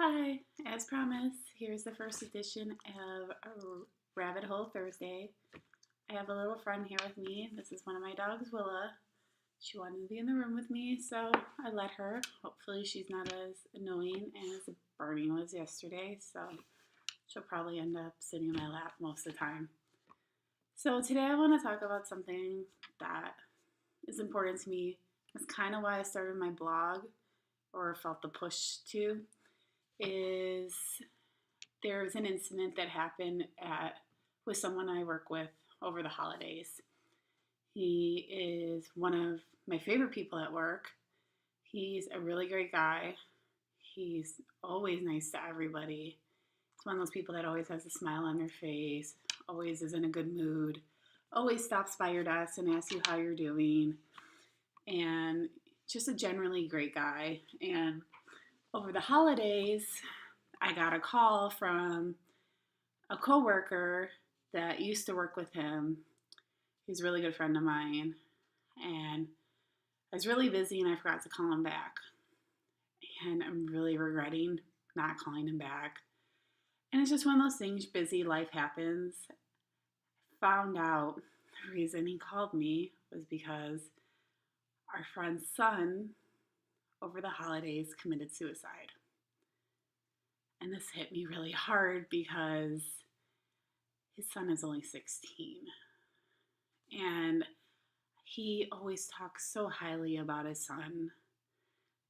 Hi, as promised, here's the first edition of Rabbit Hole Thursday. I have a little friend here with me. This is one of my dogs, Willa. She wanted to be in the room with me, so I let her. Hopefully she's not as annoying as Barney was yesterday, so she'll probably end up sitting in my lap most of the time. So today I want to talk about something that is important to me. It's kind of why I started my blog, or felt the push to. Is there's an incident that happened with someone I work with over the holidays. He is one of my favorite people at work. He's a really great guy. He's always nice to everybody. He's one of those people that always has a smile on their face, always is in a good mood, always stops by your desk and asks you how you're doing, and just a generally great guy. And over the holidays, I got a call from a coworker that used to work with him. He's a really good friend of mine. And I was really busy and I forgot to call him back. And I'm really regretting not calling him back. And it's just one of those things, busy, life happens. Found out the reason he called me was because our friend's son over the holidays committed suicide. And this hit me really hard because his son is only 16. And he always talks so highly about his son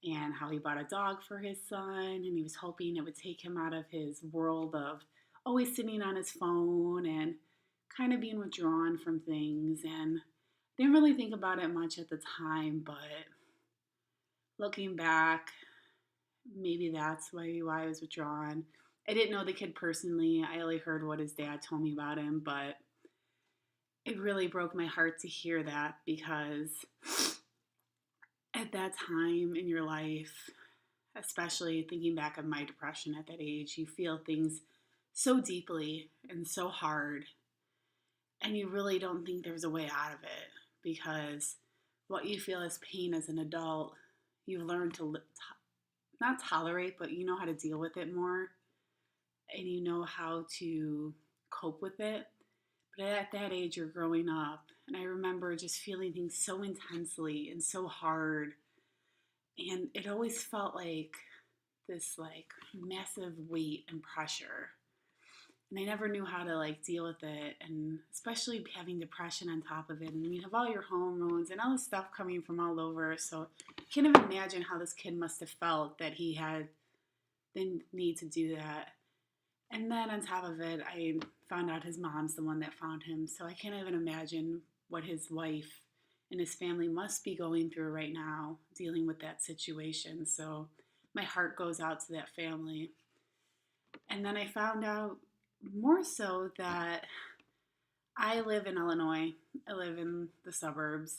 and how he bought a dog for his son, and he was hoping it would take him out of his world of always sitting on his phone and kind of being withdrawn from things. And I didn't really think about it much at the time, but looking back, maybe that's why I was withdrawn. I didn't know the kid personally. I only heard what his dad told me about him, but it really broke my heart to hear that, because at that time in your life, especially thinking back of my depression at that age, you feel things so deeply and so hard, and you really don't think there's a way out of it, because what you feel as pain as an adult, you've learned to not tolerate, but you know how to deal with it more, and you know how to cope with it. But at that age, you're growing up, and I remember just feeling things so intensely and so hard, and it always felt like this massive weight and pressure, and I never knew how to deal with it, and especially having depression on top of it, and you have all your hormones and all this stuff coming from all over. So I can't even imagine how this kid must have felt that he had the need to do that. And then on top of it, I found out his mom's the one that found him, so I can't even imagine what his wife and his family must be going through right now, dealing with that situation. So my heart goes out to that family. And then I found out more so that I live in Illinois. I live in the suburbs.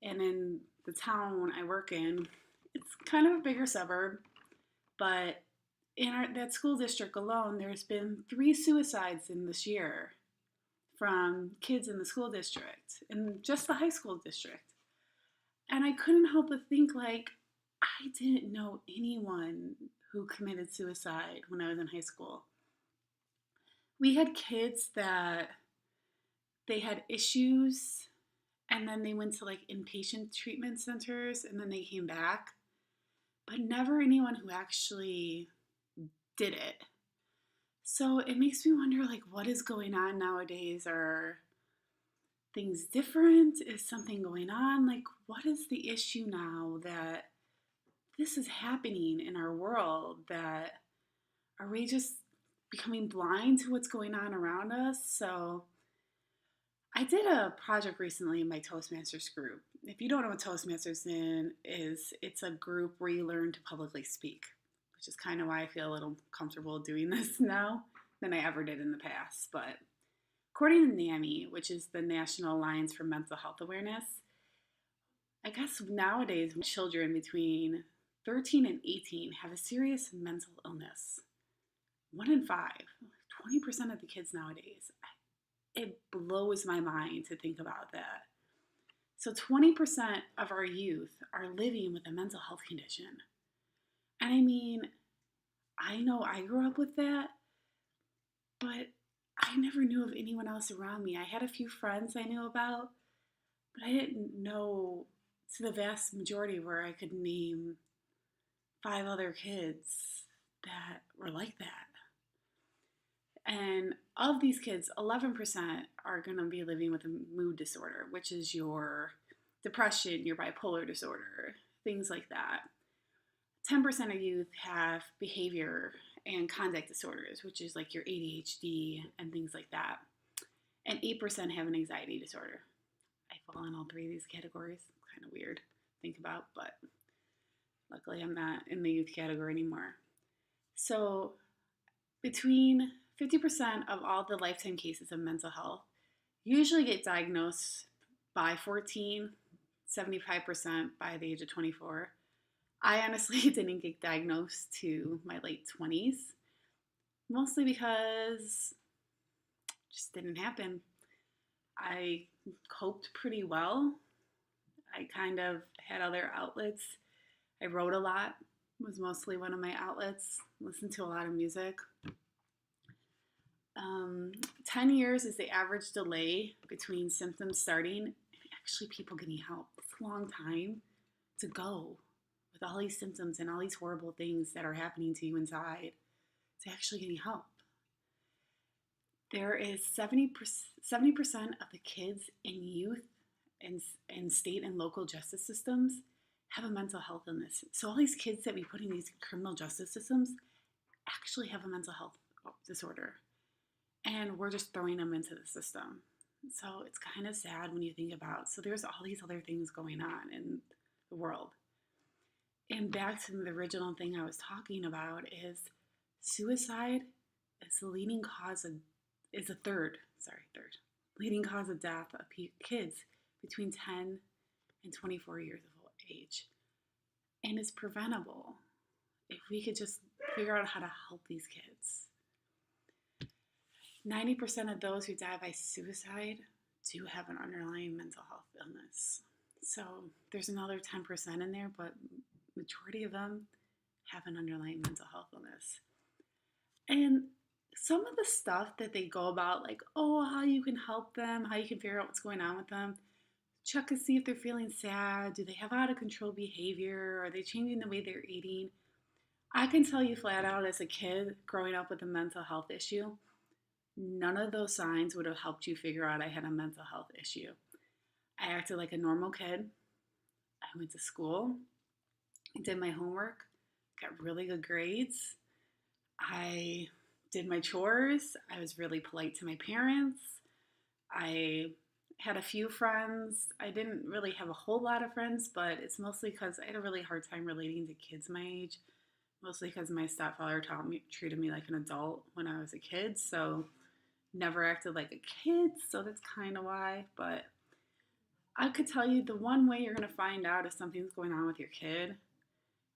And in the town I work in, it's kind of a bigger suburb. But in that school district alone, there's been 3 suicides in this year from kids in the school district, in just the high school district. And I couldn't help but think, I didn't know anyone who committed suicide when I was in high school. We had kids that they had issues, and then they went to inpatient treatment centers, and then they came back, but never anyone who actually did it. So it makes me wonder, what is going on nowadays? Are things different? Is something going on? What is the issue now that this is happening in our world? That are we just becoming blind to what's going on around us? So I did a project recently in my Toastmasters group. If you don't know what Toastmasters is, it's a group where you learn to publicly speak, which is kind of why I feel a little comfortable doing this now than I ever did in the past. But according to NAMI, which is the National Alliance for Mental Health Awareness, I guess nowadays children between 13 and 18 have a serious mental illness. 1 in 5, 20% of the kids nowadays. It blows my mind to think about that. So 20% of our youth are living with a mental health condition. And I mean, I know I grew up with that, but I never knew of anyone else around me. I had a few friends I knew about, but I didn't know to the vast majority where I could name 5 other kids that were like that. And of these kids, 11% are going to be living with a mood disorder, which is your depression, your bipolar disorder, things like that. 10% of youth have behavior and conduct disorders, which is like your ADHD and things like that. And 8% have an anxiety disorder. I fall in all 3 of these categories. Kind of weird to think about, but luckily I'm not in the youth category anymore. So between 50% of all the lifetime cases of mental health usually get diagnosed by 14, 75% by the age of 24. I honestly didn't get diagnosed to my late 20s, mostly because it just didn't happen. I coped pretty well. I kind of had other outlets. I wrote a lot, was mostly one of my outlets. Listened to a lot of music. 10 years is the average delay between symptoms starting and actually people getting help. It's a long time to go with all these symptoms and all these horrible things that are happening to you inside to actually getting help. There is 70% of the kids in youth and state and local justice systems have a mental health illness. So all these kids that we put in these criminal justice systems actually have a mental health disorder. And we're just throwing them into the system. So it's kind of sad when you think about, so there's all these other things going on in the world. And back to the original thing I was talking about is suicide is the leading cause of, is the third leading cause of death of kids between 10 and 24 years of age. And it's preventable if we could just figure out how to help these kids. 90% of those who die by suicide do have an underlying mental health illness. So there's another 10% in there, but majority of them have an underlying mental health illness. And some of the stuff that they go about, like, oh, how you can help them, how you can figure out what's going on with them, check to see if they're feeling sad, do they have out of control behavior, are they changing the way they're eating? I can tell you flat out, as a kid growing up with a mental health issue, none of those signs would have helped you figure out I had a mental health issue. I acted like a normal kid. I went to school. I did my homework. Got really good grades. I did my chores. I was really polite to my parents. I had a few friends. I didn't really have a whole lot of friends, but it's mostly because I had a really hard time relating to kids my age. Mostly because my stepfather treated me like an adult when I was a kid, so never acted like a kid, so that's kind of why. But I could tell you the one way you're going to find out if something's going on with your kid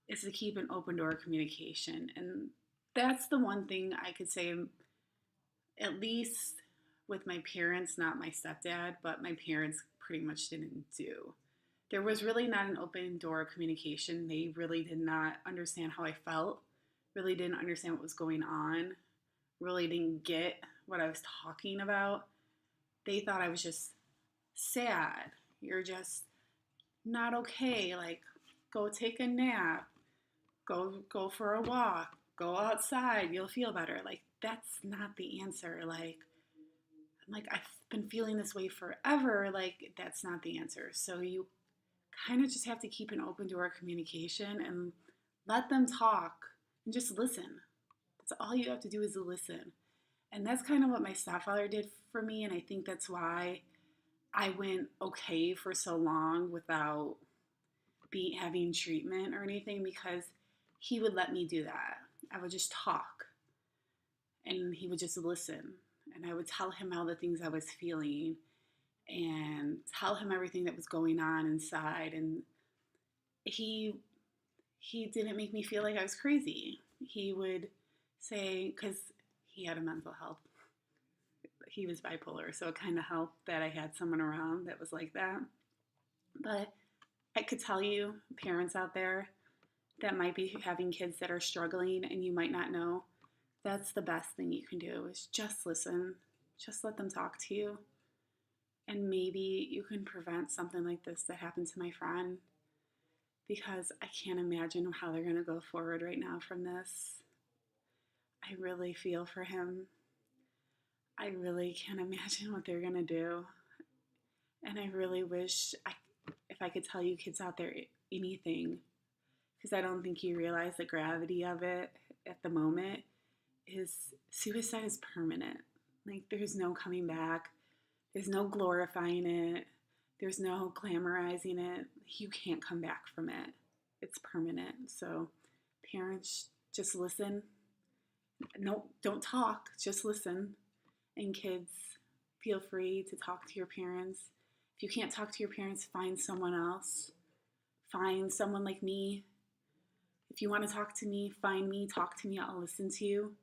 is to keep an open door of communication. And that's the one thing I could say, at least with my parents, not my stepdad, but my parents pretty much didn't do. There was really not an open door of communication. They really did not understand how I felt, really didn't understand what was going on, really didn't get what I was talking about. They thought I was just sad. You're just not okay. Like, go take a nap, go for a walk, go outside, you'll feel better. Like, that's not the answer. Like, I've been feeling this way forever. Like, that's not the answer. So you kind of just have to keep an open door of communication and let them talk and just listen. That's all you have to do is listen. And that's kind of what my stepfather did for me. And I think that's why I went okay for so long without having treatment or anything, because he would let me do that. I would just talk and he would just listen. And I would tell him all the things I was feeling and tell him everything that was going on inside. And he didn't make me feel like I was crazy. He would say, because he had a mental health, he was bipolar, so it kind of helped that I had someone around that was like that. But I could tell you, parents out there, that might be having kids that are struggling and you might not know, that's the best thing you can do is just listen. Just let them talk to you. And maybe you can prevent something like this that happened to my friend, because I can't imagine how they're going to go forward right now from this. I really feel for him. I really can't imagine what they're going to do. And I really wish if I could tell you kids out there anything, because I don't think you realize the gravity of it at the moment, is suicide is permanent. Like, there's no coming back. There's no glorifying it. There's no glamorizing it. You can't come back from it. It's permanent. So parents, just listen. No, don't talk. Just listen. And kids, feel free to talk to your parents. If you can't talk to your parents, find someone else. Find someone like me. If you want to talk to me, find me, talk to me. I'll listen to you.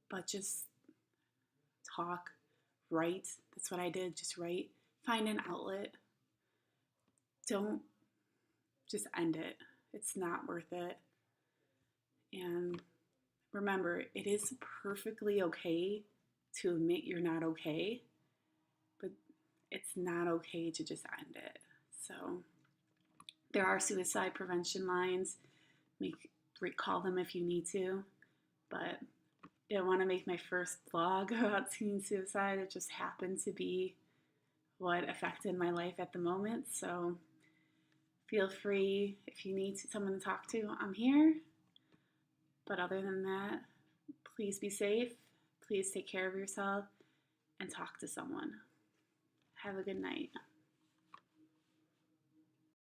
But just talk, write. That's what I did. Just write. Find an outlet. Don't just end it. It's not worth it. And remember, it is perfectly okay to admit you're not okay, but it's not okay to just end it. So there are suicide prevention lines. Call them if you need to, but I didn't want to make my first vlog about teen suicide. It just happened to be what affected my life at the moment. So feel free, if you need someone to talk to, I'm here. But other than that, please be safe. Please take care of yourself and talk to someone. Have a good night.